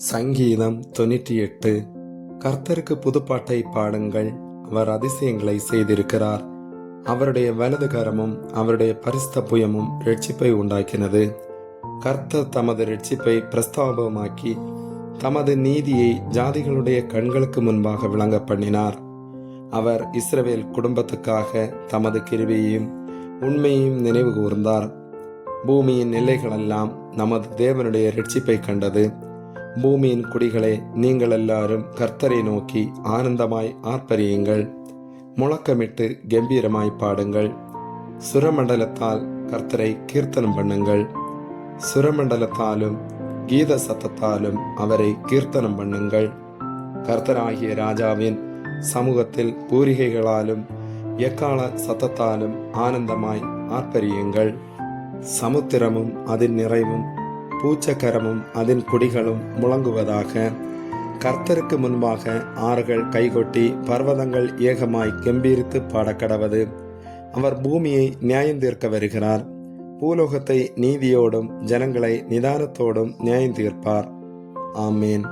சங்கீதம் 98. கர்த்தருக்கு புதுப்பாட்டை பாடுங்கள், அவர் அதிசயங்களை செய்திருக்கிறார். அவருடைய வலது கரமும் அவருடைய பரிசுத்த புயமும் இரட்சிப்பை உண்டாக்கினது. கர்த்தர் தமது இரட்சிப்பை பிரஸ்தாபமாக்கி தமது நீதியை ஜாதிகளுடைய கண்களுக்கு முன்பாக விளங்க பண்ணினார். அவர் இஸ்ரவேல் குடும்பத்துக்காக தமது கிருபையையும் உண்மையையும் நினைவு கூர்ந்தார். பூமியின் எல்லைகளெல்லாம் நமது தேவனுடைய இரட்சிப்பை கண்டது. பூமியின் குடிகளே, நீங்கள் எல்லாரும் கர்த்தரை நோக்கி ஆனந்தமாய் ஆர்ப்பரியுங்கள், முழக்கமிட்டு கம்பீரமாய் பாடுங்கள். சுரமண்டலத்தால் கர்த்தரை கீர்த்தனம் பண்ணுங்கள். சுரமண்டலத்தாலும் கீத சத்தத்தாலும் அவரை கீர்த்தனம் பண்ணுங்கள். கர்த்தராகிய ராஜாவின் சமூகத்தில் பூரிகைகளாலும் எக்கால சத்தத்தாலும் ஆனந்தமாய் ஆர்ப்பரியுங்கள். சமுத்திரமும் அதன் நிறைவும் பூச்சக்கரமும் அதன் குடிகளும் முழங்குவதாக. கர்த்தருக்கு முன்பாக ஆறுகள் கைகொட்டி பர்வதங்கள் ஏகமாய் கம்பீரித்து பாடக்கடவது. அவர் பூமியை நியாயந்தீர்க்க வருகிறார். பூலோகத்தை நீதியோடும் ஜனங்களை நிதானத்தோடும் நியாயந்தீர்ப்பார். ஆமேன்.